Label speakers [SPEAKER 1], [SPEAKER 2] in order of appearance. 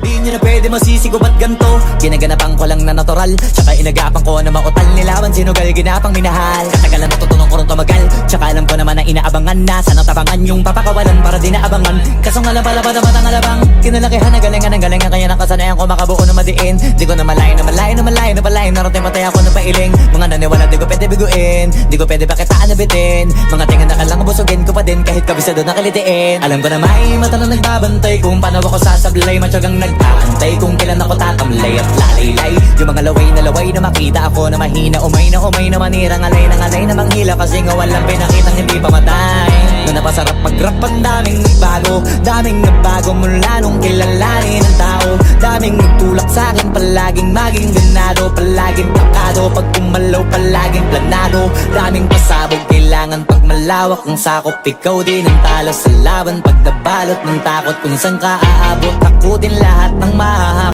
[SPEAKER 1] Di nyo na pwede masisigo ba't ganto? Ginaganapan ko lang na natural, tsaka inagapan ko na mautal. Nilawan sinugal, ginapang minahal. Katagalan natutunan ko rin tumagal, tsaka alam ko naman na inaabangan na. Sana tabangan yung papakawalan para di naabangan. Kaso nga lang pala ba naman ang alabang kinalakihan na galingan ng galingan, kaya nakasanayan ko makabuo na madiin. Di ko na malayo na malayo na malayo na malayo. Narating matay ako na pailing. Mga naniwala di ko pwede biguin, di ko pwede pakitaan na bitin. Mga tingan na kalang busugin ko pa din kahit kabisado na kalitiin. Alam ko na may mata na nagbabantay kung paano ako sasablay. Matyagang nagtaantay kung kailan ako tatamlay at lalaylay. Yung mga laway na makita ako na mahina. Umay na manira, ngalay na manghila. Kasi nga walang pinakitang hindi pamatay. Na napasarap mag-rap ang daming nagbago mula nung kilalanin ang tao. Daming nagtulak sa'kin, palaging maging ganado. Palaging takado, pag kumalaw palaging planado. Daming pasabog, kailangan pag malawak ang sakop. Ikaw din ang talo sa laban pag nabalot ng takot. Kung saan ka aabot, ako din lahat